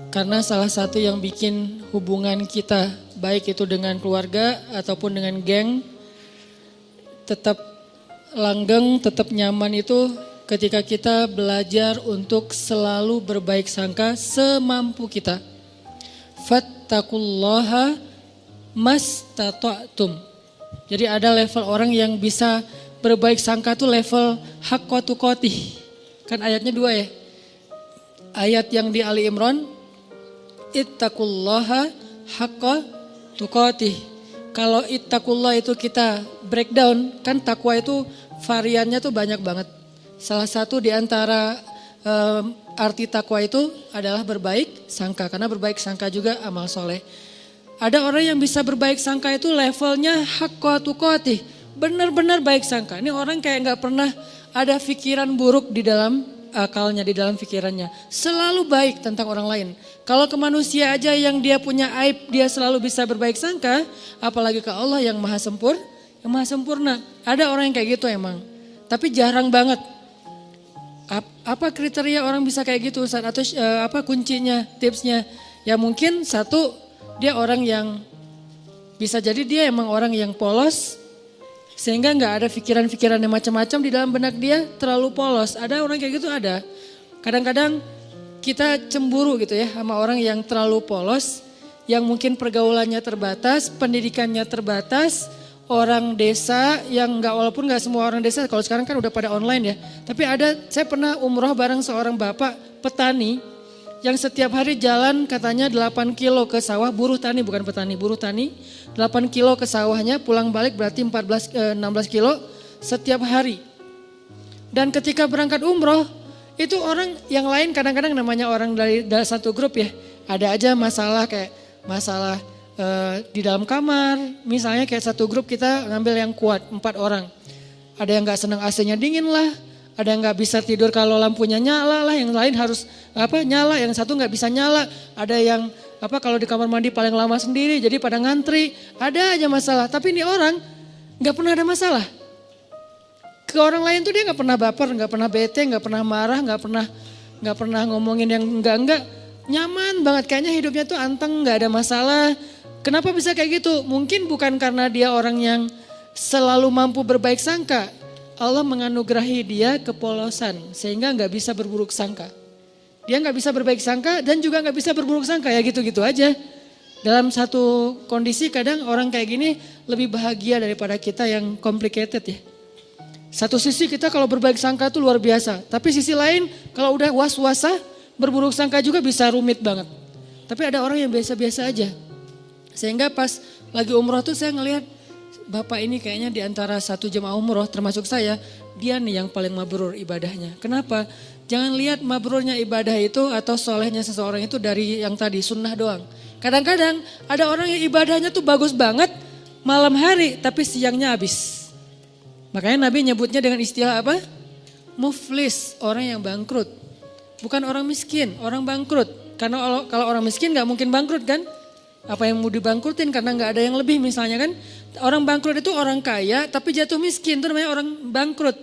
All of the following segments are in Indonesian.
Karena salah satu yang bikin hubungan kita, baik itu dengan keluarga ataupun dengan geng, tetap langgeng, tetap nyaman itu ketika kita belajar untuk selalu berbaik sangka semampu kita. Fattaqullaha mastata'tum. Jadi ada level orang yang bisa berbaik sangka tuh level haqqa tuqatih. Kan ayatnya 2 ya. Ayat yang di Ali Imran, ittaqullaha haqqa tuqatih. Kalau ittaqullah itu kita breakdown, kan takwa itu variannya tuh banyak banget. Salah satu di antara arti takwa itu adalah berbaik sangka. Karena berbaik sangka juga amal soleh. Ada orang yang bisa berbaik sangka itu levelnya haqqa tuqatih. Benar-benar baik sangka. Ini orang kayak gak pernah ada pikiran buruk di dalam akalnya, di dalam pikirannya. Selalu baik tentang orang lain. Kalau ke manusia aja yang dia punya aib, dia selalu bisa berbaik sangka. Apalagi ke Allah yang maha sempurna. Ada orang yang kayak gitu emang. Tapi jarang banget. Apa kriteria orang bisa kayak gitu Ustaz? Atau apa kuncinya, tipsnya? Ya mungkin satu, dia orang yang bisa jadi dia emang orang yang polos. Sehingga gak ada pikiran-pikiran yang macam-macam di dalam benak dia, terlalu polos. Ada orang kayak gitu, ada. Kadang-kadang kita cemburu gitu ya sama orang yang terlalu polos, yang mungkin pergaulannya terbatas, pendidikannya terbatas, orang desa yang walaupun gak semua orang desa, kalau sekarang kan udah pada online ya. Tapi saya pernah umroh bareng seorang bapak petani, yang setiap hari jalan katanya 8 kilo ke sawah, buruh tani bukan petani, buruh tani. 8 kilo ke sawahnya, pulang balik berarti 16 kilo setiap hari. Dan ketika berangkat umroh, itu orang yang lain kadang-kadang namanya orang dari satu grup ya. Ada aja masalah kayak masalah di dalam kamar. Misalnya kayak satu grup kita ngambil yang kuat, 4 orang. Ada yang gak senang AC-nya dingin lah. Ada yang gak bisa tidur kalau lampunya nyala lah, yang lain harus nyala, yang satu gak bisa nyala. Ada yang kalau di kamar mandi paling lama sendiri, jadi pada ngantri. Ada aja masalah, tapi ini orang gak pernah ada masalah. Ke orang lain tuh dia gak pernah baper, gak pernah bete, gak pernah marah, gak pernah ngomongin yang enggak. Nyaman banget, kayaknya hidupnya tuh anteng, gak ada masalah. Kenapa bisa kayak gitu? Mungkin bukan karena dia orang yang selalu mampu berbaik sangka. Allah menganugerahi dia kepolosan sehingga gak bisa berburuk sangka. Dia gak bisa berbaik sangka dan juga gak bisa berburuk sangka, ya gitu-gitu aja. Dalam satu kondisi kadang orang kayak gini lebih bahagia daripada kita yang complicated ya. Satu sisi kita kalau berbaik sangka itu luar biasa. Tapi sisi lain kalau udah was-wasa berburuk sangka juga bisa rumit banget. Tapi ada orang yang biasa-biasa aja. Sehingga pas lagi umroh tuh saya ngelihat Bapak ini kayaknya di antara satu jemaah umroh termasuk saya, dia nih yang paling mabrur ibadahnya. Kenapa? Jangan lihat mabrurnya ibadah itu atau solehnya seseorang itu dari yang tadi sunnah doang. Kadang-kadang ada orang yang ibadahnya tuh bagus banget malam hari tapi siangnya habis. Makanya Nabi nyebutnya dengan istilah apa? Muflis, orang yang bangkrut. Bukan orang miskin, orang bangkrut. Karena kalau orang miskin gak mungkin bangkrut kan? Apa yang mau dibangkrutin karena gak ada yang lebih misalnya kan? Orang bangkrut itu orang kaya tapi jatuh miskin, itu namanya orang bangkrut.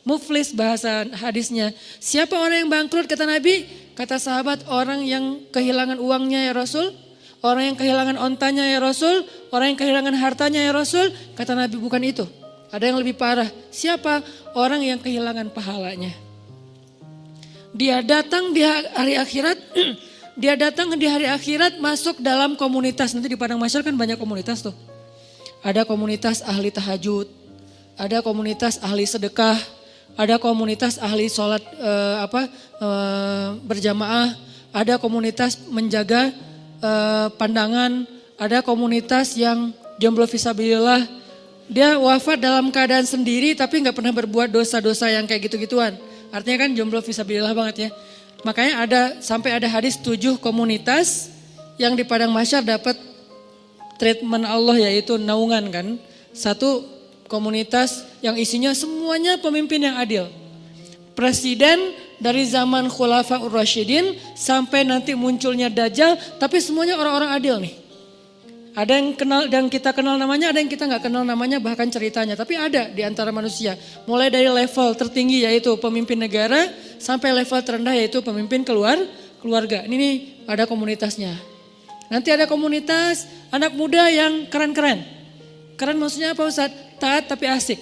Muflis bahasa hadisnya. Siapa orang yang bangkrut kata Nabi? Kata sahabat, orang yang kehilangan uangnya ya Rasul. Orang yang kehilangan ontanya ya Rasul. Orang yang kehilangan hartanya ya Rasul. Kata Nabi bukan itu. Ada yang lebih parah. Siapa? Orang yang kehilangan pahalanya. Dia datang di hari akhirat. Dia datang di hari akhirat masuk dalam komunitas. Nanti di Padang Mahsyar kan banyak komunitas tuh. Ada komunitas ahli tahajud, ada komunitas ahli sedekah, ada komunitas ahli sholat berjamaah, ada komunitas menjaga pandangan, ada komunitas yang jomblo fisabilillah. Dia wafat dalam keadaan sendiri tapi gak pernah berbuat dosa-dosa yang kayak gitu-gituan. Artinya kan jomblo fisabilillah banget ya. Makanya sampai ada hadis 7 komunitas yang di Padang Mahsyar dapat treatment Allah yaitu naungan kan. Satu komunitas yang isinya semuanya pemimpin yang adil. Presiden dari zaman Khulafaur Rasyidin sampai nanti munculnya Dajjal, tapi semuanya orang-orang adil nih. Ada yang kenal dan kita kenal namanya, ada yang kita nggak kenal namanya bahkan ceritanya. Tapi ada di antara manusia. Mulai dari level tertinggi yaitu pemimpin negara sampai level terendah yaitu pemimpin keluarga. Ini nih ada komunitasnya. Nanti ada komunitas anak muda yang keren-keren. Keren maksudnya apa Ustaz? Taat tapi asik.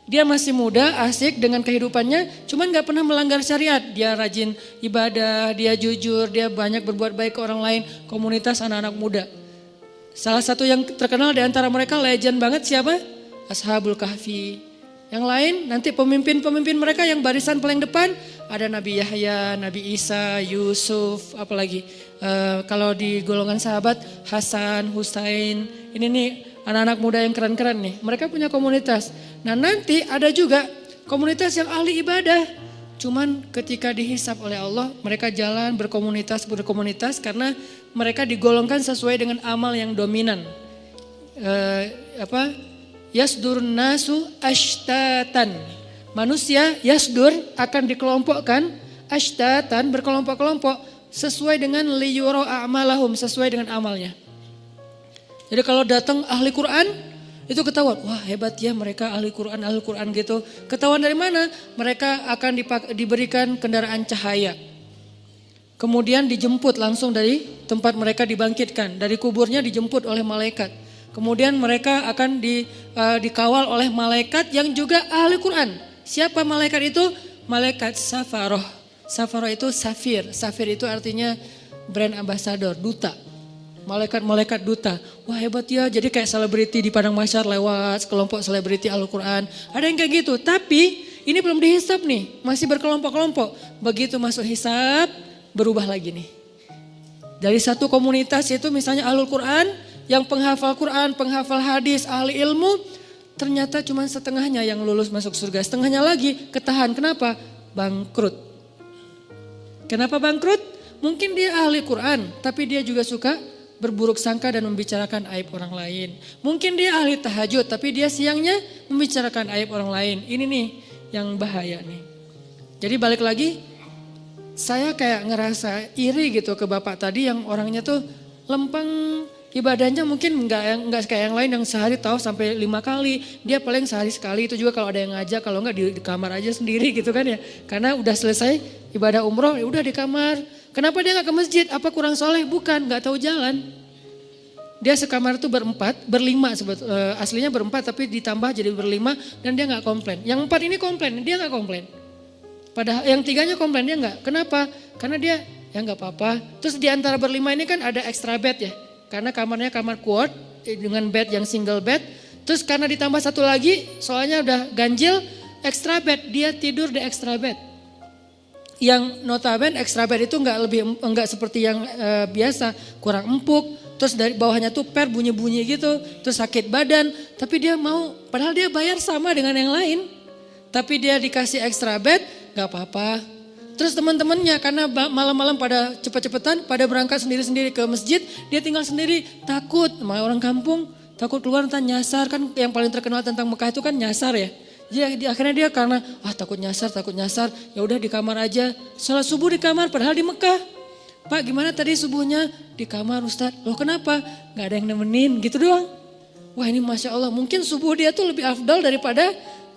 Dia masih muda, asik dengan kehidupannya, cuman gak pernah melanggar syariat. Dia rajin ibadah, dia jujur, dia banyak berbuat baik ke orang lain. Komunitas anak-anak muda. Salah satu yang terkenal di antara mereka legend banget siapa? Ashabul Kahfi. Yang lain nanti pemimpin-pemimpin mereka yang barisan paling depan ada Nabi Yahya, Nabi Isa, Yusuf, apalagi kalau di golongan sahabat Hasan, Husain. Ini nih anak-anak muda yang keren-keren nih. Mereka punya komunitas. Nah nanti ada juga komunitas yang ahli ibadah. Cuman ketika dihisap oleh Allah mereka jalan berkomunitas karena mereka digolongkan sesuai dengan amal yang dominan. Yasdur nasu ashtatan. Manusia yasdur akan dikelompokkan ashtatan berkelompok-kelompok sesuai dengan liyuro a'malahum, sesuai dengan amalnya. Jadi kalau datang ahli Quran itu ketahuan, wah hebat ya mereka ahli Quran gitu. Ketahuan dari mana? Mereka akan diberikan kendaraan cahaya. Kemudian dijemput langsung dari tempat mereka dibangkitkan. Dari kuburnya dijemput oleh malaikat. Kemudian mereka akan dikawal oleh malaikat yang juga ahli Quran. Siapa malaikat itu? Malaikat Safaroh. Safaroh itu safir. Safir itu artinya brand ambassador, duta. Malaikat-malaikat duta. Wah hebat ya, jadi kayak selebriti di padang mahsyar lewat kelompok selebriti Al-Quran. Ada yang kayak gitu, tapi ini belum dihisap nih, masih berkelompok-kelompok. Begitu masuk hisap, berubah lagi nih. Dari satu komunitas itu misalnya Ahlul Quran, yang penghafal Quran, penghafal hadis, ahli ilmu, ternyata cuma setengahnya yang lulus masuk surga. Setengahnya lagi ketahan, kenapa? Bangkrut. Kenapa bangkrut? Mungkin dia ahli Quran, tapi dia juga suka berburuk sangka dan membicarakan aib orang lain. Mungkin dia ahli tahajud tapi dia siangnya membicarakan aib orang lain. Ini nih yang bahaya nih. Jadi balik lagi, saya kayak ngerasa iri gitu ke bapak tadi yang orangnya tuh lempeng, ibadahnya mungkin enggak kayak yang lain yang sehari tahu sampai 5 kali. Dia paling sehari sekali, itu juga kalau ada yang ngajak, kalau enggak di kamar aja sendiri gitu kan ya. Karena udah selesai ibadah umroh, ya udah di kamar. Kenapa dia gak ke masjid? Apa kurang soleh? Bukan, gak tahu jalan. Dia sekamar itu berlima, aslinya berempat tapi ditambah jadi berlima dan dia gak komplain. Yang 4 ini komplain, dia gak komplain. Padahal yang 3-nya komplain, dia gak. Kenapa? Karena dia ya gak apa-apa. Terus di antara berlima ini kan ada extra bed ya. Karena kamarnya kamar quad dengan bed yang single bed. Terus karena ditambah satu lagi, soalnya udah ganjil, extra bed, dia tidur di extra bed. Yang notabene extra bed itu enggak seperti yang biasa, kurang empuk, terus dari bawahnya tuh bunyi-bunyi gitu, terus sakit badan, tapi dia mau, padahal dia bayar sama dengan yang lain, tapi dia dikasih extra bed, gak apa-apa. Terus teman-temannya karena malam-malam pada cepet-cepetan, pada berangkat sendiri-sendiri ke masjid, dia tinggal sendiri, takut, sama orang kampung, takut keluar entah nyasar, kan yang paling terkenal tentang Mekah itu kan nyasar ya. Jadi akhirnya dia karena takut nyasar, ya udah di kamar aja. Salat subuh di kamar padahal di Mekah. Pak gimana tadi subuhnya? Di kamar Ustaz. Loh kenapa? Gak ada yang nemenin gitu doang. Wah ini Masya Allah, mungkin subuh dia tuh lebih afdal daripada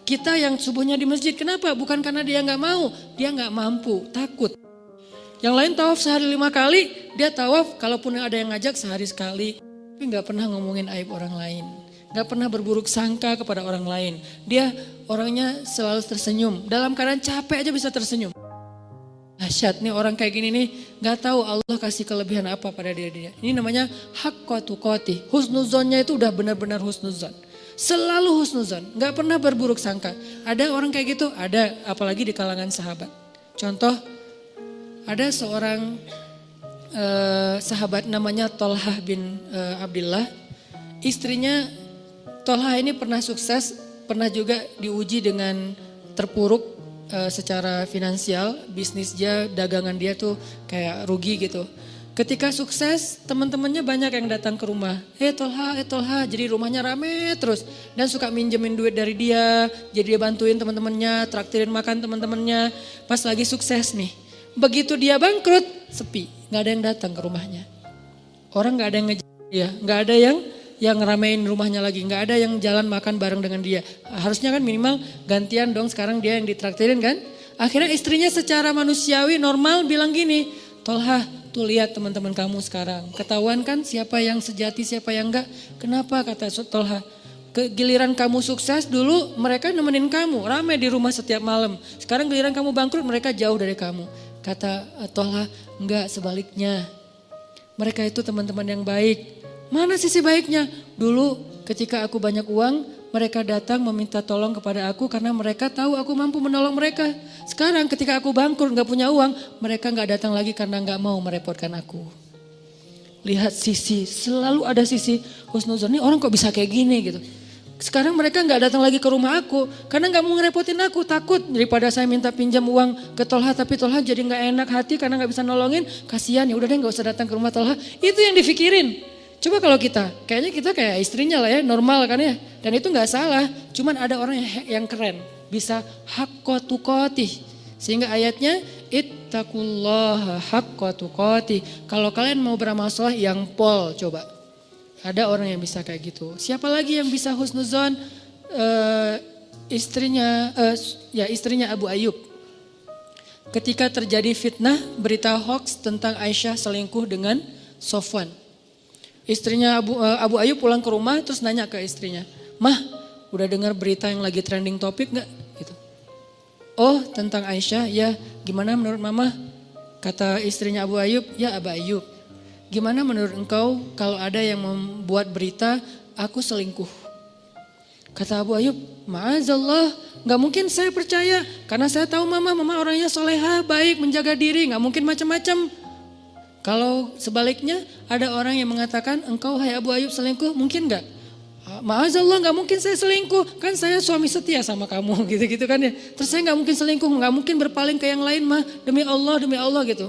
kita yang subuhnya di masjid. Kenapa? Bukan karena dia gak mau, dia gak mampu, takut. Yang lain tawaf sehari 5 kali, dia tawaf kalaupun ada yang ngajak sehari sekali. Tapi gak pernah ngomongin aib orang lain. Gak pernah berburuk sangka kepada orang lain. Dia orangnya selalu tersenyum. Dalam keadaan capek aja bisa tersenyum. Dahsyat nih orang kayak gini nih. Gak tahu Allah kasih kelebihan apa pada dia. Ini namanya haqqa tuqatih. Husnuzonnya itu udah benar-benar husnuzon. Selalu husnuzon. Gak pernah berburuk sangka. Ada orang kayak gitu? Ada. Apalagi di kalangan sahabat. Contoh. Ada seorang sahabat namanya Tolhah bin Abdillah. Istrinya Tolhah ini pernah sukses, pernah juga diuji dengan terpuruk secara finansial, bisnis dia, dagangan dia tuh kayak rugi gitu. Ketika sukses, teman-temannya banyak yang datang ke rumah. Tolhah, jadi rumahnya rame terus. Dan suka minjemin duit dari dia, jadi dia bantuin teman-temannya, traktirin makan teman-temannya. Pas lagi sukses nih, begitu dia bangkrut, sepi, gak ada yang datang ke rumahnya. Orang gak ada yang ngejar dia, gak ada yang ngeramein rumahnya lagi. Nggak ada yang jalan makan bareng dengan dia. Harusnya kan minimal gantian dong, sekarang dia yang ditraktirin kan. Akhirnya istrinya secara manusiawi normal bilang gini, Tolha, tuh lihat teman-teman kamu sekarang. Ketahuan kan siapa yang sejati, siapa yang enggak. Kenapa kata Tolha? Giliran kamu sukses dulu mereka nemenin kamu. Ramai di rumah setiap malam. Sekarang giliran kamu bangkrut mereka jauh dari kamu. Kata Tolha, enggak, sebaliknya. Mereka itu teman-teman yang baik. Mana sisi baiknya? Dulu ketika aku banyak uang, mereka datang meminta tolong kepada aku karena mereka tahu aku mampu menolong mereka. Sekarang ketika aku bangkrut gak punya uang, mereka gak datang lagi karena gak mau merepotkan aku. Lihat sisi, selalu ada sisi husnuzon. Ini orang kok bisa kayak gini gitu. Sekarang mereka gak datang lagi ke rumah aku karena gak mau ngerepotin aku. Takut daripada saya minta pinjam uang ke Tolha tapi Tolha jadi gak enak hati karena gak bisa nolongin. Kasihan, ya udah deh gak usah datang ke rumah Tolha. Itu yang dipikirin. Coba kalau kayaknya kita kayak istrinya lah ya, normal kan ya. Dan itu gak salah, cuman ada orang yang keren. Bisa haqqa tuqatih. Sehingga ayatnya, ittaqullaha haqqa tuqatih. Kalau kalian mau beramal soleh yang pol coba. Ada orang yang bisa kayak gitu. Siapa lagi yang bisa husnuzon? Istrinya Abu Ayyub. Ketika terjadi fitnah, berita hoax tentang Aisyah selingkuh dengan Sofwan. Istrinya Abu Ayyub pulang ke rumah terus nanya ke istrinya, "Mah, udah dengar berita yang lagi trending topik gak?" Gitu. "Oh, tentang Aisyah, ya gimana menurut mama?" Kata istrinya Abu Ayyub, "Ya Abu Ayyub, gimana menurut engkau kalau ada yang membuat berita aku selingkuh?" Kata Abu Ayyub, "Ma'azallah, gak mungkin saya percaya karena saya tahu mama orangnya solehah, baik, menjaga diri, gak mungkin macam-macam. Kalau sebaliknya ada orang yang mengatakan engkau hai Abu Ayyub selingkuh, mungkin gak?" "Ma'azallah, gak mungkin saya selingkuh, kan saya suami setia sama kamu," gitu-gitu kan ya. "Terus saya gak mungkin selingkuh, gak mungkin berpaling ke yang lain mah, demi Allah gitu."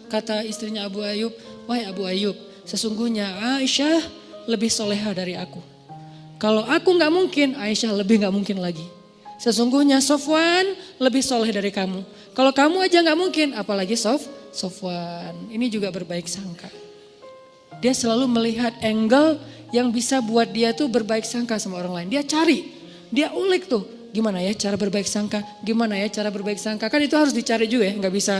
Kata istrinya Abu Ayyub, "Wahai Abu Ayyub, sesungguhnya Aisyah lebih soleha dari aku. Kalau aku gak mungkin, Aisyah lebih gak mungkin lagi. Sesungguhnya Sofwan lebih soleh dari kamu. Kalau kamu aja gak mungkin, apalagi Sofwan." Ini juga berbaik sangka. Dia selalu melihat angle yang bisa buat dia tuh berbaik sangka sama orang lain. Dia cari, dia ulik tuh. Gimana ya cara berbaik sangka, gimana ya cara berbaik sangka. Kan itu harus dicari juga ya, gak bisa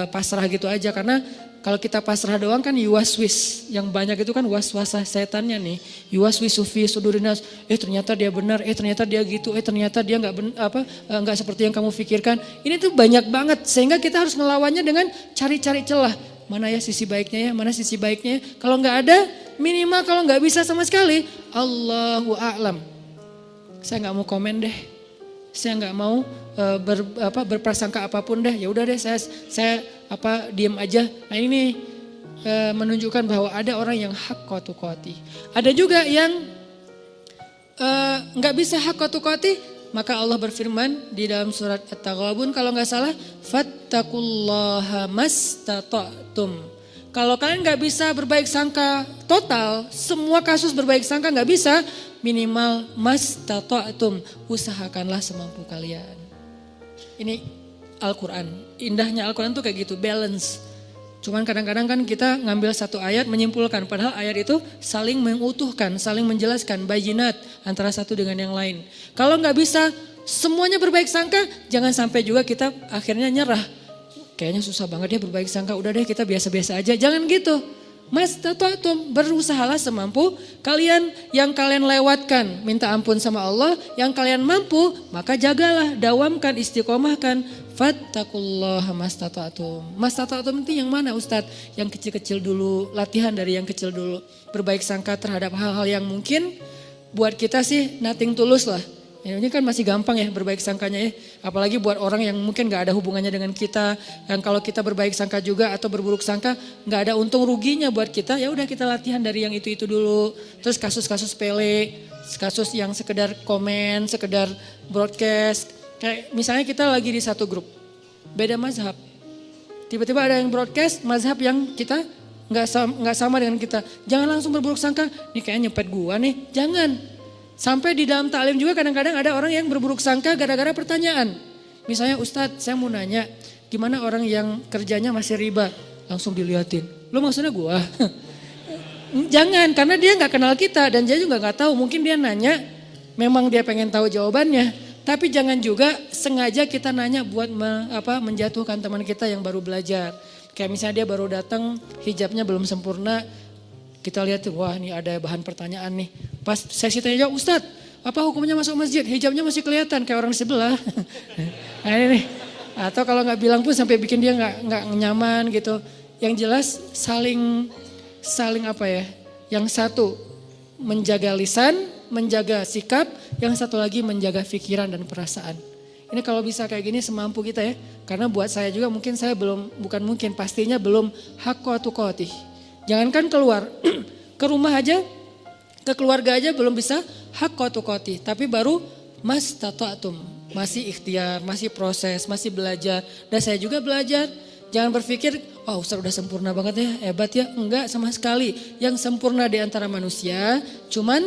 pasrah gitu aja. Karena kalau kita pasrah doang kan yuwaswis. Yang banyak itu kan was-wasah setannya nih. Yuwaswisu fi sudurinas. Ternyata dia benar, ternyata dia gitu, ternyata dia nggak seperti yang kamu pikirkan. Ini tuh banyak banget sehingga kita harus melawannya dengan cari-cari celah. Mana ya sisi baiknya ya, mana sisi baiknya ya. Kalau nggak ada, minimal kalau nggak bisa sama sekali, Allahu a'lam. Saya nggak mau komen deh. Saya nggak mau berprasangka apapun deh. Ya udah deh, saya diam aja. Nah ini menunjukkan bahwa ada orang yang haqqa tuqatih. Ada juga yang nggak bisa haqqa tuqatih, maka Allah berfirman di dalam surat At-Taghabun kalau nggak salah, fattaqullaha mastata'tum. Kalau kalian nggak bisa berbaik sangka total, semua kasus berbaik sangka nggak bisa, minimal mastata'tum, usahakanlah semampu kalian. Ini Al-Quran, indahnya Al-Quran tuh kayak gitu, balance. Cuman kadang-kadang kan kita ngambil satu ayat menyimpulkan, padahal ayat itu saling mengutuhkan, saling menjelaskan, bayinat antara satu dengan yang lain. Kalau nggak bisa semuanya berbaik sangka, jangan sampai juga kita akhirnya nyerah. Kayaknya susah banget ya berbaik sangka, udah deh kita biasa-biasa aja, jangan gitu. Mastata'tum, berusahalah semampu kalian, yang kalian lewatkan minta ampun sama Allah, yang kalian mampu maka jagalah, dawamkan, istiqomahkan. Fattaqullaha mastata'tum. Mastata'tum itu yang mana Ustadz? Yang kecil-kecil dulu, latihan dari yang kecil dulu. Berbaik sangka terhadap hal-hal yang mungkin buat kita sih nothing tulus lah. Ya, ini kan masih gampang ya berbaik sangkanya ya. Apalagi buat orang yang mungkin gak ada hubungannya dengan kita. Dan kalau kita berbaik sangka juga atau berburuk sangka gak ada untung ruginya buat kita. Ya udah kita latihan dari yang itu dulu. Terus kasus-kasus sepele, kasus yang sekedar komen, sekedar broadcast. Kayak misalnya kita lagi di satu grup, beda mazhab. Tiba-tiba ada yang broadcast mazhab yang kita gak sama dengan kita. Jangan langsung berburuk sangka, nih kayaknya nyepet gua nih. Jangan. Sampai di dalam taklim juga kadang-kadang ada orang yang berburuk sangka gara-gara pertanyaan. Misalnya Ustadz saya mau nanya, gimana orang yang kerjanya masih riba? Langsung diliatin, lo maksudnya gua? Jangan, karena dia gak kenal kita dan dia juga gak tahu. Mungkin dia nanya, memang dia pengen tahu jawabannya. Tapi jangan juga sengaja kita nanya buat menjatuhkan teman kita yang baru belajar. Kayak misalnya dia baru datang, hijabnya belum sempurna. Kita lihat tuh, wah ini ada bahan pertanyaan nih. Pas sesi tanya jawab, Ustadz, apa hukumnya masuk masjid? Hijabnya masih kelihatan kayak orang di sebelah. Nah ini nih. Atau kalau nggak bilang pun sampai bikin dia nggak nyaman gitu. Yang jelas saling apa ya? Yang satu menjaga lisan, menjaga sikap, yang satu lagi menjaga pikiran dan perasaan. Ini kalau bisa kayak gini semampu kita ya. Karena buat saya juga mungkin saya pastinya belum hakqa tuqatih. Jangankan keluar, ke rumah aja, ke keluarga aja belum bisa hakqa tuqatih. Tapi baru mastata'tum, masih ikhtiar, masih proses, masih belajar. Dan saya juga belajar. Jangan berpikir, oh Ustaz udah sempurna banget ya, hebat ya. Enggak sama sekali. Yang sempurna di antara manusia cuman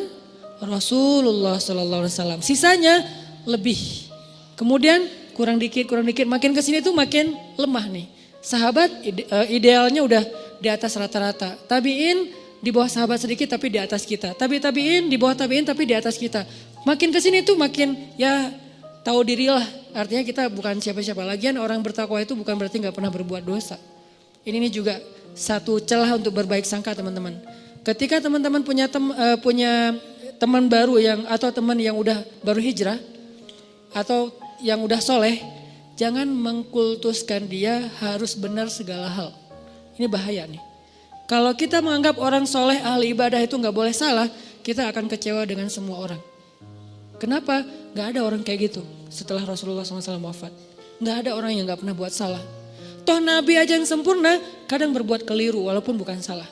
Rasulullah SAW. Sisanya lebih. Kemudian kurang dikit, makin kesini tuh makin lemah nih. Sahabat idealnya udah di atas rata-rata. Tabiin di bawah sahabat sedikit tapi di atas kita. Tabiin di bawah tabiin tapi di atas kita. Makin kesini tuh makin ya tahu dirilah. Artinya kita bukan siapa-siapa. Lagian orang bertakwa itu bukan berarti gak pernah berbuat dosa. Ini juga satu celah untuk berbaik sangka teman-teman. Ketika teman-teman punya teman baru atau teman yang udah baru hijrah atau yang udah soleh, jangan mengkultuskan dia harus benar segala hal. Ini bahaya nih. Kalau kita menganggap orang soleh ahli ibadah itu gak boleh salah, kita akan kecewa dengan semua orang. Kenapa? Gak ada orang kayak gitu setelah Rasulullah SAW wafat. Gak ada orang yang gak pernah buat salah. Toh Nabi aja yang sempurna kadang berbuat keliru walaupun bukan salah.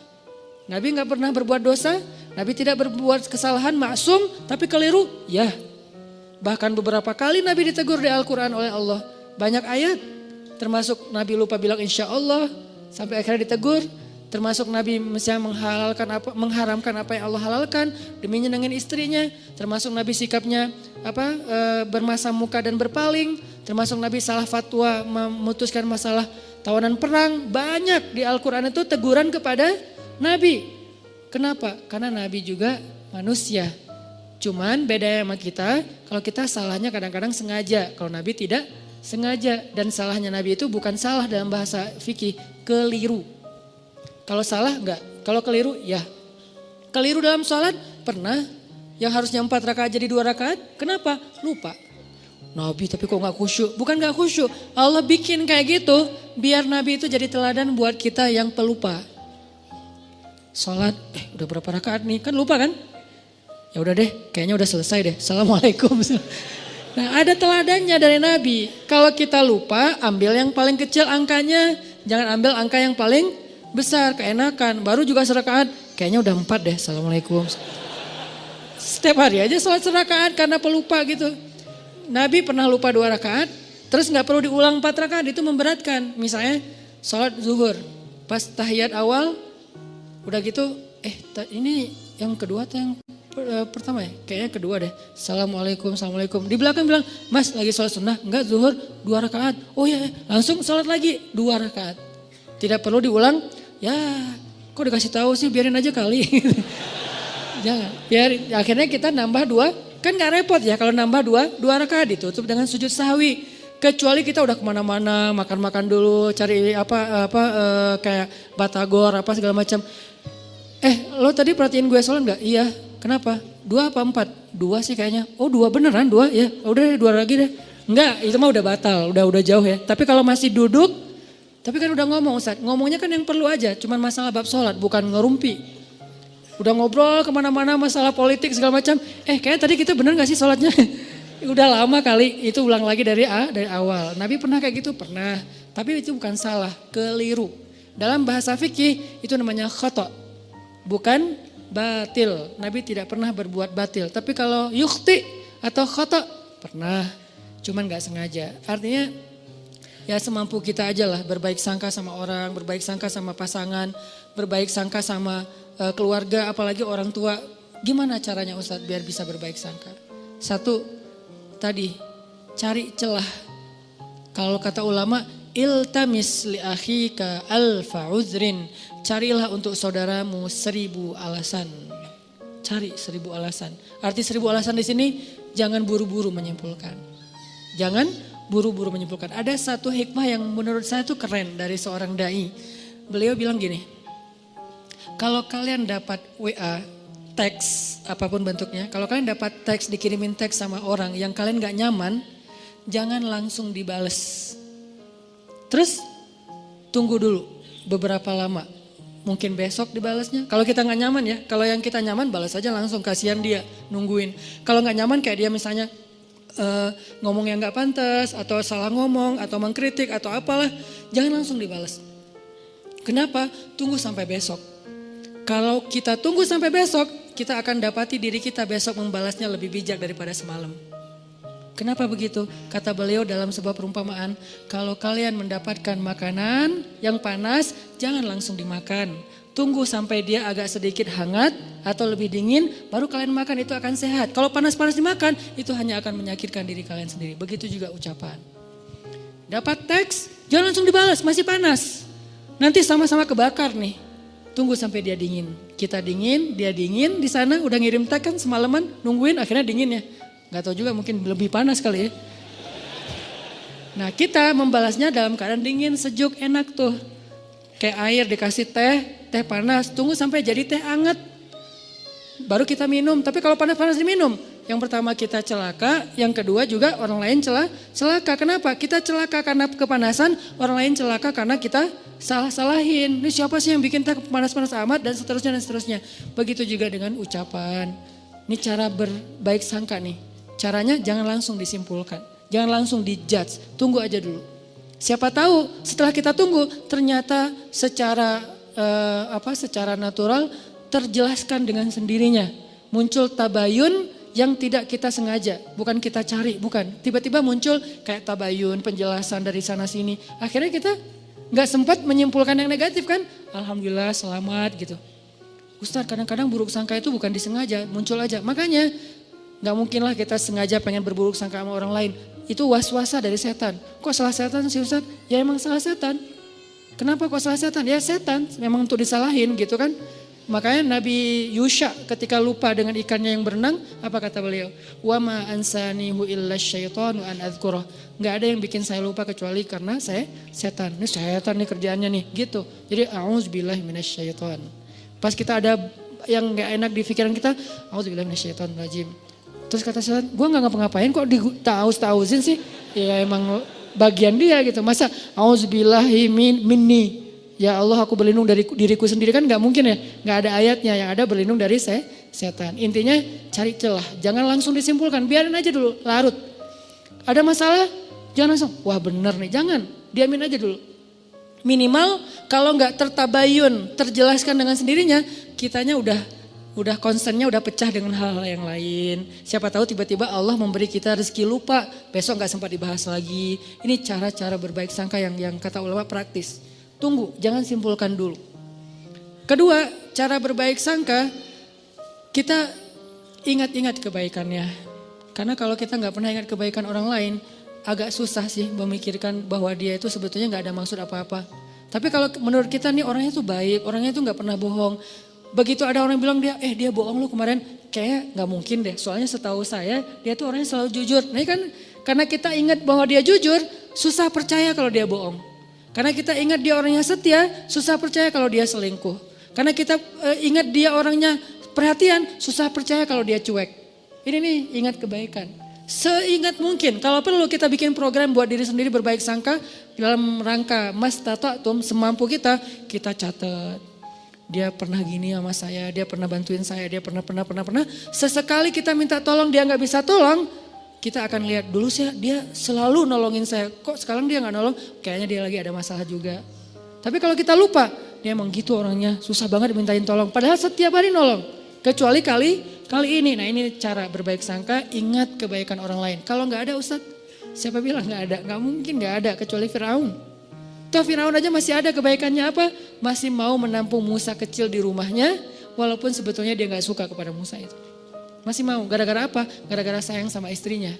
Nabi gak pernah berbuat dosa, Nabi tidak berbuat kesalahan, maksum, tapi keliru, ya. Bahkan beberapa kali Nabi ditegur di Al-Quran oleh Allah. Banyak ayat, termasuk Nabi lupa bilang insya Allah, sampai akhirnya ditegur. Termasuk Nabi misalnya mengharamkan apa yang Allah halalkan demi nyenengin istrinya. Termasuk Nabi sikapnya bermasa muka dan berpaling. Termasuk Nabi salah fatwa memutuskan masalah tawanan perang. Banyak di Al-Quran itu teguran kepada Nabi. Kenapa? Karena Nabi juga manusia. Cuman beda sama kita, kalau kita salahnya kadang-kadang sengaja. Kalau Nabi tidak sengaja. Dan salahnya Nabi itu bukan salah dalam bahasa fikih, keliru. Kalau salah enggak, kalau keliru ya. Keliru dalam sholat pernah, yang harusnya 4 rakaat jadi 2 rakaat, kenapa? Lupa. Nabi tapi kok gak khusyuk? Bukan gak khusyuk, Allah bikin kayak gitu biar Nabi itu jadi teladan buat kita yang pelupa. Sholat, udah berapa rakaat nih? Kan lupa kan? Ya udah deh, kayaknya udah selesai deh. Assalamualaikum. Nah ada teladannya dari Nabi. Kalau kita lupa, ambil yang paling kecil angkanya. Jangan ambil angka yang paling besar, keenakan. Baru juga serakaat, kayaknya udah 4 deh. Assalamualaikum. Setiap hari aja sholat serakaat karena pelupa gitu. Nabi pernah lupa 2 rakaat, terus gak perlu diulang 4 rakaat, itu memberatkan. Misalnya sholat zuhur, pas tahiyat awal, udah gitu, ini yang kedua atau yang pertama ya? Kayaknya kedua deh. Assalamualaikum, assalamualaikum. Di belakang bilang, Mas lagi sholat sunnah? Enggak, zuhur 2 rakaat. Oh ya, langsung sholat lagi 2 rakaat. Tidak perlu diulang, ya kok dikasih tahu sih, biarin aja kali. Jangan, biarin. Akhirnya kita nambah 2, kan gak repot ya kalau nambah 2 rakaat ditutup dengan sujud sahwi. Kecuali kita udah kemana-mana, makan-makan dulu, cari kayak batagor, apa segala macam. Lo tadi perhatiin gue sholat gak? Iya. Kenapa? 2 apa 4? 2 sih kayaknya. Oh 2 beneran 2 ya. Udah 2 lagi deh. Enggak, itu mah udah batal, udah jauh ya. Tapi kalau masih duduk, tapi kan udah ngomong Ustaz. Ngomongnya kan yang perlu aja, cuman masalah bab sholat, bukan ngerumpi. Udah ngobrol kemana-mana masalah politik segala macam. Kayaknya tadi kita bener gak sih sholatnya? Udah lama kali, itu ulang lagi dari awal. Nabi pernah kayak gitu? Pernah. Tapi itu bukan salah, keliru. Dalam bahasa fikih itu namanya khata', bukan batil. Nabi tidak pernah berbuat batil. Tapi kalau yukhti atau khata' pernah, cuman gak sengaja. Artinya ya semampu kita aja lah, berbaik sangka sama orang, berbaik sangka sama pasangan, berbaik sangka sama keluarga, apalagi orang tua. Gimana caranya Ustadz biar bisa berbaik sangka? Satu, tadi cari celah. Kalau kata ulama, iltamis li akhika alfa uzrin. Carilah untuk saudaramu 1000 alasan. Cari 1000 alasan. Arti 1000 alasan di sini jangan buru-buru menyimpulkan. Jangan buru-buru menyimpulkan. Ada satu hikmah yang menurut saya tuh keren dari seorang dai. Beliau bilang gini, kalau kalian dapat WA, teks apapun bentuknya, kalau kalian dapat teks, dikirimin teks sama orang yang kalian gak nyaman, jangan langsung dibales. Terus tunggu dulu beberapa lama. Mungkin besok dibalasnya. Kalau kita gak nyaman ya, kalau yang kita nyaman balas aja langsung, kasihan dia nungguin. Kalau gak nyaman kayak dia misalnya ngomong yang gak pantas, atau salah ngomong, atau mengkritik, atau apalah, jangan langsung dibalas. Kenapa? Tunggu sampai besok. Kalau kita tunggu sampai besok, kita akan dapati diri kita besok membalasnya lebih bijak daripada semalam. Kenapa begitu? Kata beliau dalam sebuah perumpamaan, kalau kalian mendapatkan makanan yang panas, jangan langsung dimakan. Tunggu sampai dia agak sedikit hangat atau lebih dingin, baru kalian makan, itu akan sehat. Kalau panas-panas dimakan, itu hanya akan menyakitkan diri kalian sendiri. Begitu juga ucapan. Dapat teks, jangan langsung dibalas, masih panas. Nanti sama-sama kebakar nih. Tunggu sampai dia dingin. Kita dingin, dia dingin, di sana udah ngirim teks kan semalaman, nungguin akhirnya dingin ya. Gak tahu juga, mungkin lebih panas kali ya. Nah, kita membalasnya dalam keadaan dingin, sejuk, enak tuh. Kayak air dikasih teh panas, tunggu sampai jadi teh anget. Baru kita minum, tapi kalau panas-panas diminum, yang pertama kita celaka, yang kedua juga orang lain celaka. Kenapa? Kita celaka karena kepanasan, orang lain celaka karena kita salah-salahin. Ini siapa sih yang bikin teh panas-panas amat, dan seterusnya dan seterusnya. Begitu juga dengan ucapan. Ini cara berbaik sangka nih. Caranya jangan langsung disimpulkan, jangan langsung dijudge, tunggu aja dulu. Siapa tahu setelah kita tunggu ternyata secara natural terjelaskan dengan sendirinya. Muncul tabayun yang tidak kita sengaja, bukan kita cari, bukan. Tiba-tiba muncul kayak tabayun, penjelasan dari sana sini. Akhirnya kita gak sempat menyimpulkan yang negatif kan. Alhamdulillah selamat gitu. Ustadz, kadang-kadang buruk sangka itu bukan disengaja, muncul aja. Makanya gak mungkin lah kita sengaja pengen berburuk sangka sama orang lain. Itu was-wasa dari setan. Kok salah setan sih Ustadz? Ya emang salah setan. Kenapa kok salah setan? Ya setan, memang untuk disalahin gitu kan. Makanya Nabi Yusha ketika lupa dengan ikannya yang berenang, apa kata beliau? Wa ma ansanihu illa syaitanu an adzkurah. Gak ada yang bikin saya lupa kecuali karena saya setan. Ini setan nih kerjaannya nih gitu. Jadi a'udzubillahi minasyaiton. Pas kita ada yang gak enak di pikiran kita, a'udzubillahi minasyaitonir rajim. Terus kata setan, gue gak ngapa-ngapain kok ditauz-tauzin sih. Ya emang bagian dia gitu. Masa a'udzubillahi minni. Ya Allah aku berlindung dari diriku sendiri, kan gak mungkin ya. Gak ada ayatnya, yang ada berlindung dari setan. Intinya cari celah, jangan langsung disimpulkan. Biarin aja dulu, larut. Ada masalah, jangan langsung, wah bener nih. Jangan, diamin aja dulu. Minimal kalau gak tertabayun, terjelaskan dengan sendirinya, kitanya udah concernnya udah pecah dengan hal-hal yang lain. Siapa tahu tiba-tiba Allah memberi kita rezeki lupa, besok gak sempat dibahas lagi. Ini cara-cara berbaik sangka yang kata ulama praktis. Tunggu, jangan simpulkan dulu. Kedua, cara berbaik sangka, kita ingat-ingat kebaikannya. Karena kalau kita gak pernah ingat kebaikan orang lain, agak susah sih memikirkan bahwa dia itu sebetulnya gak ada maksud apa-apa. Tapi kalau menurut kita nih orangnya tuh baik, orangnya tuh gak pernah bohong. Begitu ada orang bilang dia bohong lu kemarin, kayaknya gak mungkin deh. Soalnya setahu saya dia tuh orangnya selalu jujur. Nah kan karena kita ingat bahwa dia jujur, susah percaya kalau dia bohong. Karena kita ingat dia orangnya setia, susah percaya kalau dia selingkuh. Karena kita ingat dia orangnya perhatian, susah percaya kalau dia cuek. Ini nih ingat kebaikan. Seingat mungkin, kalau perlu kita bikin program buat diri sendiri berbaik sangka dalam rangka mastata'tum, semampu kita catat. Dia pernah gini sama saya, dia pernah bantuin saya, dia pernah. Sesekali kita minta tolong dia gak bisa tolong, kita akan lihat dulu sih dia selalu nolongin saya. Kok sekarang dia gak nolong, kayaknya dia lagi ada masalah juga. Tapi kalau kita lupa, dia emang gitu orangnya, susah banget dimintain tolong. Padahal setiap hari nolong, kecuali kali ini. Nah ini cara berbaik sangka, ingat kebaikan orang lain. Kalau gak ada Ustadz, siapa bilang gak ada? Gak mungkin gak ada, kecuali Firaun. Toh Firaun aja masih ada kebaikannya apa? Masih mau menampung Musa kecil di rumahnya, walaupun sebetulnya dia gak suka kepada Musa itu. Masih mau, gara-gara apa? Gara-gara sayang sama istrinya.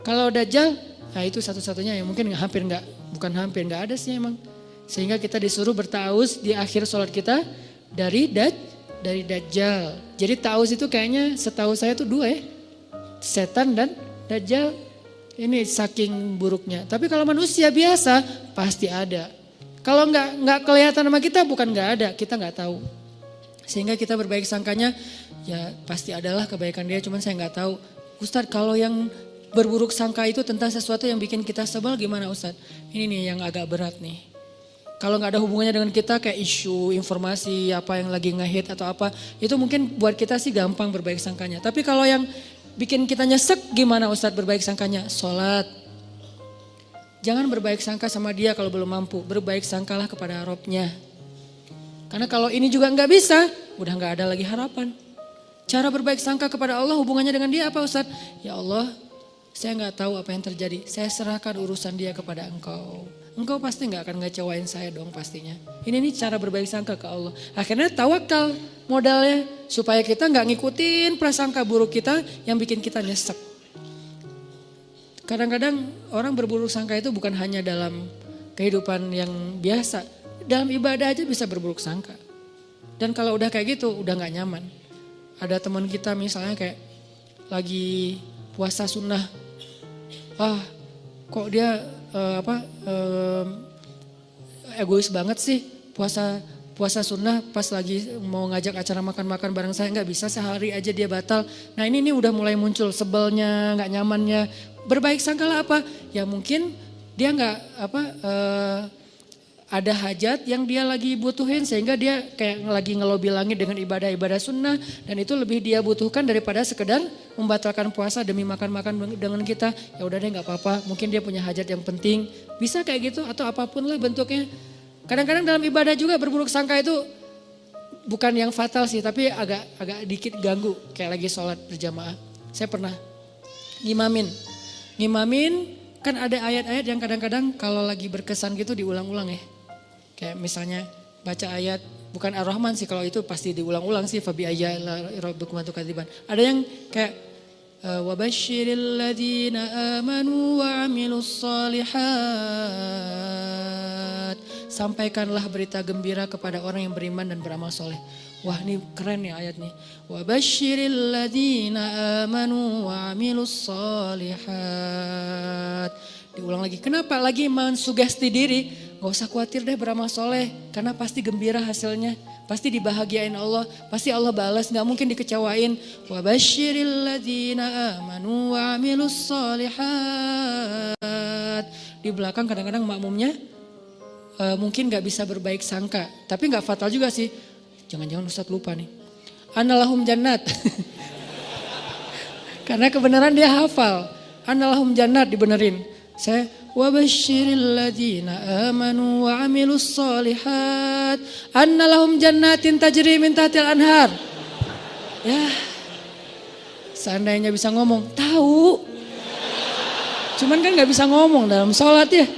Kalau Dajjal, nah itu satu-satunya yang mungkin bukan hampir, gak ada sih emang. Sehingga kita disuruh bertauz di akhir sholat kita dari Dajjal. Jadi tauz itu kayaknya setahu saya tuh dua ya. Setan dan Dajjal. Ini saking buruknya. Tapi kalau manusia biasa pasti ada. Kalau nggak kelihatan sama kita bukan nggak ada, kita nggak tahu. Sehingga kita berbaik sangkanya ya pasti adalah kebaikan dia, cuman saya nggak tahu. Ustadz kalau yang berburuk sangka itu tentang sesuatu yang bikin kita sebel gimana Ustadz? Ini nih yang agak berat nih. Kalau nggak ada hubungannya dengan kita kayak isu, informasi apa yang lagi nge-hit atau apa, itu mungkin buat kita sih gampang berbaik sangkanya. Tapi kalau yang bikin kita nyesek gimana Ustadz berbaik sangkanya? Sholat. Jangan berbaik sangka sama dia kalau belum mampu. Berbaik sangkalah kepada Robnya. Karena kalau ini juga nggak bisa, udah nggak ada lagi harapan. Cara berbaik sangka kepada Allah hubungannya dengan dia apa Ustadz? Ya Allah, saya nggak tahu apa yang terjadi. Saya serahkan urusan dia kepada Engkau. Engkau pasti nggak akan ngecewain saya dong pastinya. Ini nih cara berbaik sangka ke Allah. Akhirnya tawakal modalnya supaya kita nggak ngikutin prasangka buruk kita yang bikin kita nyesek. Kadang-kadang orang berburuk sangka itu bukan hanya dalam kehidupan yang biasa. Dalam ibadah aja bisa berburuk sangka. Dan kalau udah kayak gitu udah nggak nyaman. Ada teman kita misalnya kayak lagi puasa sunnah. Kok dia egois banget sih puasa sunnah pas lagi mau ngajak acara makan-makan bareng saya nggak bisa sehari aja dia batal. Nah ini udah mulai muncul sebelnya, nggak nyamannya. Berbaik sangkalah apa? Ya mungkin dia nggak ada hajat yang dia lagi butuhin sehingga dia kayak lagi ngelobi langit dengan ibadah-ibadah sunnah dan itu lebih dia butuhkan daripada sekedar membatalkan puasa demi makan-makan dengan kita. Ya udah deh nggak apa-apa, mungkin dia punya hajat yang penting. Bisa kayak gitu atau apapun lah bentuknya. Kadang-kadang dalam ibadah juga berburuk sangka itu bukan yang fatal sih tapi agak dikit ganggu kayak lagi sholat berjamaah. Saya pernah ngimamin kan ada ayat-ayat yang kadang-kadang kalau lagi berkesan gitu diulang-ulang ya. Kayak misalnya baca ayat, bukan Ar-Rahman sih kalau itu pasti diulang-ulang sih. Fabi ayya rabbikum tukadziban. Ada yang kayak wabasyiril ladzina amanu wa amilus solihat. Sampaikanlah berita gembira kepada orang yang beriman dan beramal soleh. Wah ini keren ya ayat nih. Wabasyiril ladzina amanu wa amilus solihat. Diulang lagi. Kenapa? Lagi mensugesti diri. Gak usah khawatir deh beramal soleh. Karena pasti gembira hasilnya. Pasti dibahagiain Allah. Pasti Allah balas. Gak mungkin dikecewain. Wa basyiril ladzina amanu wa amilus solihat. Di belakang kadang-kadang makmumnya mungkin gak bisa berbaik sangka. Tapi gak fatal juga sih. Jangan-jangan Ustadz lupa nih. Analahum jannat. Karena kebenaran dia hafal. Analahum jannat dibenerin. Saya wabasyiril ladzina amanu wa amilus solihat annalahum jannatin tajri min tahtil anhar. Ya. Seandainya bisa ngomong, tahu. Cuman kan enggak bisa ngomong dalam sholat ya.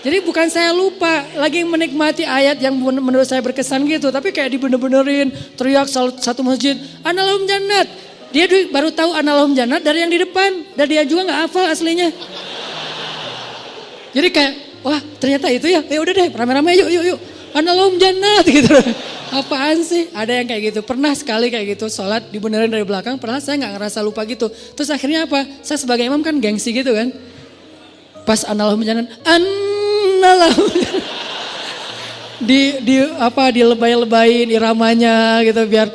Jadi bukan saya lupa, lagi menikmati ayat yang menurut saya berkesan gitu, tapi kayak dibener-benerin, teriak satu masjid, annalahum jannat. Dia baru tahu annalahum jannat dari yang di depan, dan dia juga enggak hafal aslinya. Jadi kayak, wah ternyata itu ya udah deh rame-rame yuk. Analum jannat gitu. Apaan sih? Ada yang kayak gitu. Pernah sekali kayak gitu sholat dibenerin dari belakang. Pernah saya gak ngerasa lupa gitu. Terus akhirnya apa? Saya sebagai imam kan gengsi gitu kan. Pas analum jannat. Analum jannat. Dilebay-lebayin iramanya gitu biar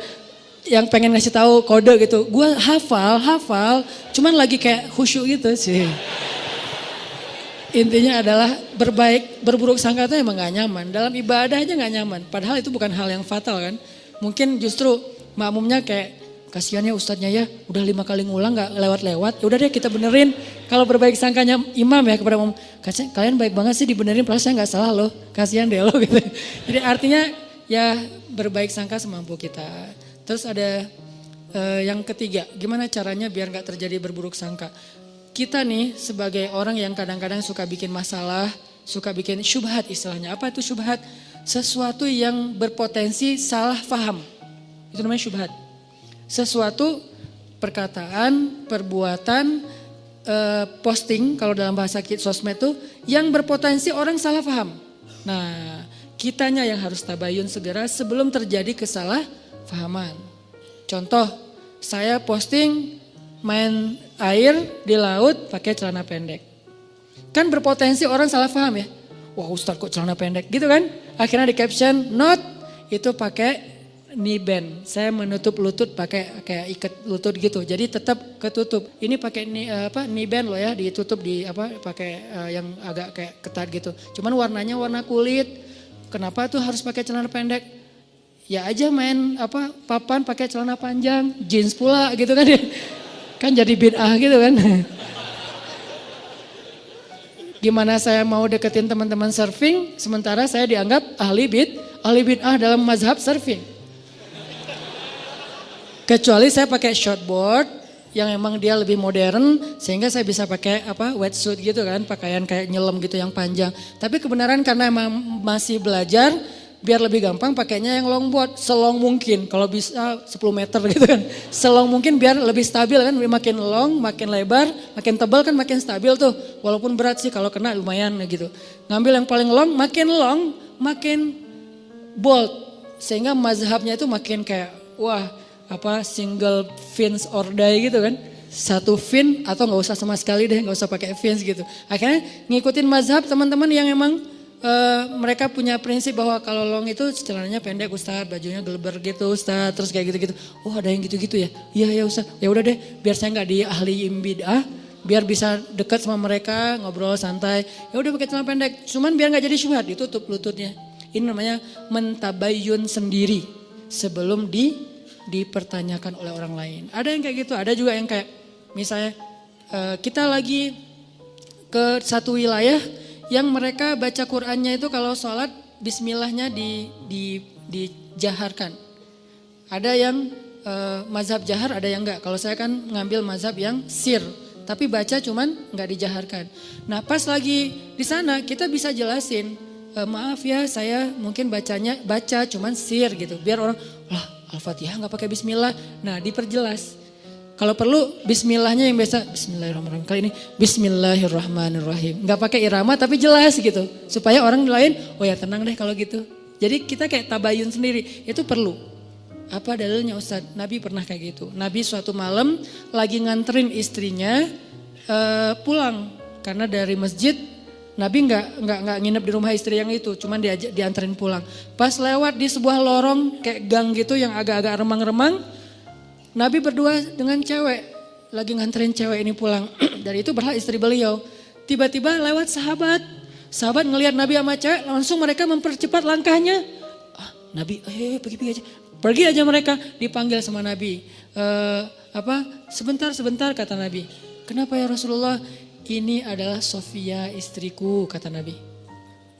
yang pengen ngasih tahu kode gitu. Gue hafal. Cuman lagi kayak khusyuk gitu sih. Intinya adalah berburuk sangka itu emang gak nyaman. Dalam ibadah aja gak nyaman. Padahal itu bukan hal yang fatal kan. Mungkin justru makmumnya kayak kasihan ya ustadznya ya. Udah 5 kali ngulang gak lewat-lewat. Udah deh kita benerin. Kalau berbaik sangkanya imam ya kepada umum. Kalian baik banget sih dibenerin. Padahal saya gak salah loh. Kasihan deh lo gitu. Jadi artinya ya berbaik sangka semampu kita. Terus ada yang ketiga. Gimana caranya biar gak terjadi berburuk sangka. Kita nih sebagai orang yang kadang-kadang suka bikin masalah, suka bikin syubhat istilahnya. Apa itu syubhat? Sesuatu yang berpotensi salah faham. Itu namanya syubhat. Sesuatu perkataan, perbuatan, posting kalau dalam bahasa sosmed itu yang berpotensi orang salah faham. Nah, kitanya yang harus tabayun segera sebelum terjadi kesalahfahaman. Contoh, saya posting main air di laut pakai celana pendek. Kan berpotensi orang salah paham ya. Wah Ustadz kok celana pendek gitu kan. Akhirnya di caption not itu pakai knee band. Saya menutup lutut pakai kayak ikat lutut gitu. Jadi tetap ketutup. Ini pakai knee band loh ya, ditutup di pakai yang agak kayak ketat gitu. Cuman warnanya warna kulit. Kenapa tuh harus pakai celana pendek? Ya aja main papan pakai celana panjang, jeans pula gitu kan. Kan jadi bid'ah gitu kan. Gimana saya mau deketin teman-teman surfing, sementara saya dianggap ahli bid'ah dalam mazhab surfing. Kecuali saya pakai shortboard yang emang dia lebih modern, sehingga saya bisa pakai wetsuit gitu kan, pakaian kayak nyelam gitu yang panjang. Tapi kebenaran karena emang masih belajar, biar lebih gampang pakainya yang longboard, selong mungkin. Kalau bisa 10 meter gitu kan. Selong mungkin biar lebih stabil kan, makin long, makin lebar, makin tebal kan makin stabil tuh. Walaupun berat sih kalau kena lumayan gitu. Ngambil yang paling long, makin bold. Sehingga mazhabnya itu makin kayak single fins or die gitu kan. Satu fin atau gak usah sama sekali deh, gak usah pakai fins gitu. Akhirnya ngikutin mazhab teman-teman yang emang mereka punya prinsip bahwa kalau long itu celananya pendek Ustadz, bajunya geleber gitu Ustadz, terus kayak gitu-gitu. Oh ada yang gitu-gitu ya? Iya ya Ustadz, ya udah deh biar saya nggak diahliin bid'ah, biar bisa dekat sama mereka, ngobrol santai. Ya udah pakai celana pendek, cuman biar nggak jadi syubhat, ditutup lututnya. Ini namanya mentabayyun sendiri sebelum dipertanyakan oleh orang lain. Ada yang kayak gitu, ada juga yang kayak misalnya kita lagi ke satu wilayah yang mereka baca Qur'annya itu kalau sholat bismillahnya dijaharkan. Ada yang mazhab jahar, ada yang enggak. Kalau saya kan ngambil mazhab yang sir, tapi baca cuman enggak dijaharkan. Nah pas lagi di sana kita bisa jelasin, maaf ya saya mungkin baca cuman sir gitu. Biar orang, lah Al-Fatihah enggak pakai bismillah. Nah diperjelas. Kalau perlu bismillahnya yang biasa, bismillahirrahmanirrahim. Kali ini bismillahirrahmanirrahim. Enggak pakai irama tapi jelas gitu. Supaya orang lain, oh ya tenang deh kalau gitu. Jadi kita kayak tabayun sendiri, itu perlu. Apa dalilnya Ustadz? Nabi pernah kayak gitu. Nabi suatu malam lagi nganterin istrinya pulang. Karena dari masjid, Nabi nggak nginep di rumah istri yang itu. Cuman dianterin pulang. Pas lewat di sebuah lorong kayak gang gitu yang agak-agak remang-remang. Nabi berdua dengan cewek, lagi nganterin cewek ini pulang. Dari itu berlah istri beliau. Tiba-tiba lewat sahabat. Sahabat ngelihat Nabi sama cewek, langsung mereka mempercepat langkahnya. Nabi, pergi aja. Pergi aja mereka, dipanggil sama Nabi. Sebentar kata Nabi. Kenapa ya Rasulullah? Ini adalah Sofia istriku kata Nabi.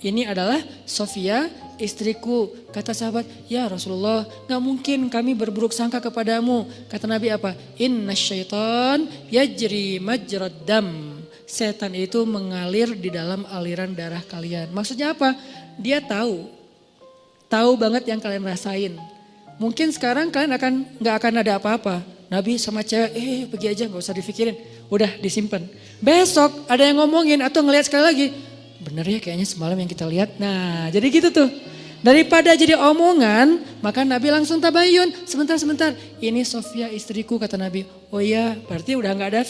Ini adalah Sofia istriku. Kata sahabat, ya Rasulullah gak mungkin kami berburuk sangka kepadamu. Kata Nabi apa? Inna syaitan yajri majrad dam. Setan itu mengalir di dalam aliran darah kalian. Maksudnya apa? Dia tahu banget yang kalian rasain. Mungkin sekarang kalian gak akan ada apa-apa. Nabi sama cewek, pergi aja gak usah dipikirin. Udah disimpan. Besok ada yang ngomongin atau ngelihat sekali lagi. Bener ya kayaknya semalam yang kita lihat. Nah jadi gitu tuh. Daripada jadi omongan, maka Nabi langsung tabayun. Sebentar. Ini Sofia istriku kata Nabi. Oh iya berarti udah gak ada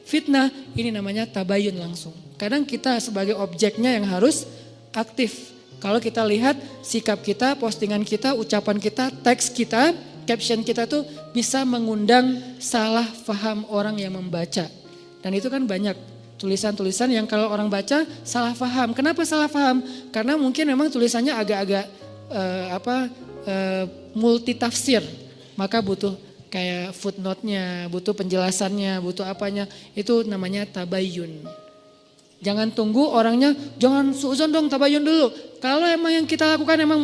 fitnah. Ini namanya tabayun langsung. Kadang kita sebagai objeknya yang harus aktif. Kalau kita lihat sikap kita, postingan kita, ucapan kita, teks kita, caption kita tuh bisa mengundang salah faham orang yang membaca. Dan itu kan banyak. Tulisan-tulisan yang kalau orang baca salah paham. Kenapa salah paham? Karena mungkin memang tulisannya agak-agak multi tafsir. Maka butuh kayak footnote-nya, butuh penjelasannya, butuh apanya. Itu namanya tabayun. Jangan tunggu orangnya, jangan suuzon dong tabayun dulu. Kalau emang yang kita lakukan emang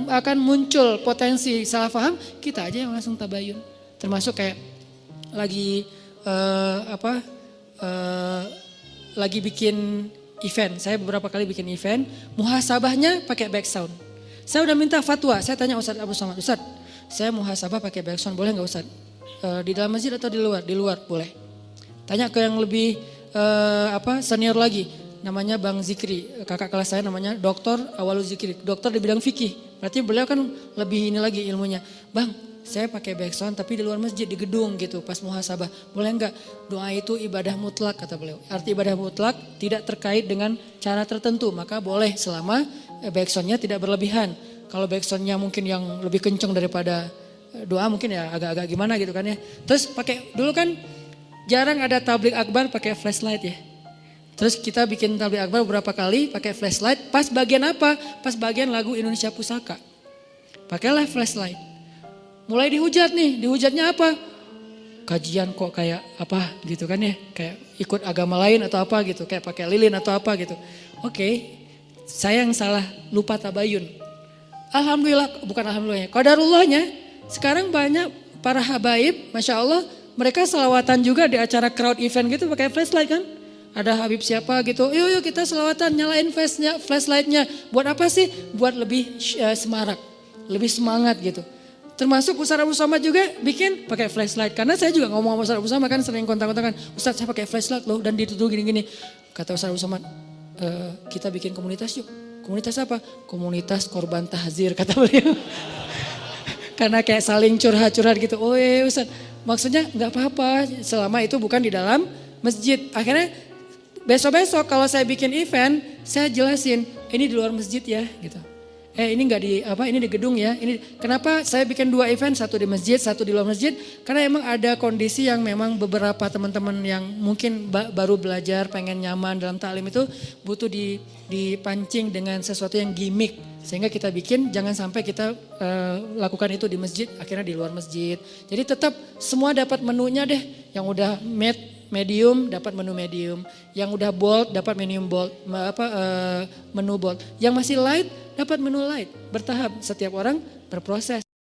akan muncul potensi salah paham, kita aja yang langsung tabayun. Termasuk kayak lagi lagi bikin event, saya beberapa kali bikin event, muhasabahnya pakai back sound. Saya udah minta fatwa, saya tanya Ustadz Abu Somad, Ustadz saya muhasabah pakai back sound boleh gak Ustadz? Di dalam masjid atau di luar? Di luar boleh. Tanya ke yang lebih senior lagi, namanya Bang Zikri, kakak kelas saya namanya Dr. Awalu Zikri, dokter di bidang fikih. Berarti beliau kan lebih ini lagi ilmunya. Bang, saya pakai backsound tapi di luar masjid, di gedung gitu pas muhasabah. Boleh enggak? Doa itu ibadah mutlak kata beliau. Arti ibadah mutlak tidak terkait dengan cara tertentu, maka boleh selama backsoundnya tidak berlebihan. Kalau backsoundnya mungkin yang lebih kenceng daripada doa mungkin ya agak-agak gimana gitu kan ya. Terus pakai, dulu kan jarang ada tablik akbar pakai flashlight ya. Terus kita bikin tablik akbar beberapa kali pakai flashlight. Pas bagian apa? Pas bagian lagu Indonesia Pusaka. Pakailah flashlight. Mulai dihujat nih, dihujatnya apa? Kajian kok kayak apa gitu kan ya. Kayak ikut agama lain atau apa gitu. Kayak pakai lilin atau apa gitu. Oke, saya yang salah, lupa tabayun. Alhamdulillah, bukan alhamdulillahnya. Qadarullahnya, sekarang banyak para habaib, Masya Allah. Mereka selawatan juga di acara crowd event gitu pakai flashlight kan. Ada Habib siapa gitu, yuk kita selawatan nyalain flashlightnya. Buat apa sih? Buat lebih semarak, lebih semangat gitu. Termasuk Ustaz Abu Somad juga bikin pakai flashlight. Karena saya juga ngomong sama Ustaz Abu Somad kan sering kontak-kontakan. Ustaz saya pakai flashlight loh dan dituduh gini-gini. Kata Ustaz Abu Somad, kita bikin komunitas yuk. Komunitas apa? Komunitas korban tahzir kata beliau. Karena kayak saling curhat-curhat gitu. Oh iya Ustaz, maksudnya gak apa-apa selama itu bukan di dalam masjid. Akhirnya besok-besok kalau saya bikin event, saya jelasin ini di luar masjid ya gitu. Ini enggak di apa, ini di gedung ya. Ini kenapa saya bikin 2 event, satu di masjid, satu di luar masjid? Karena emang ada kondisi yang memang beberapa teman-teman yang mungkin baru belajar, pengen nyaman dalam taklim itu butuh dipancing dengan sesuatu yang gimmick. Sehingga kita bikin jangan sampai kita lakukan itu di masjid, akhirnya di luar masjid. Jadi tetap semua dapat menunya deh, yang udah medium dapat menu medium, yang udah bold dapat menu bold, menu bold, yang masih light dapat menu light, bertahap, setiap orang berproses.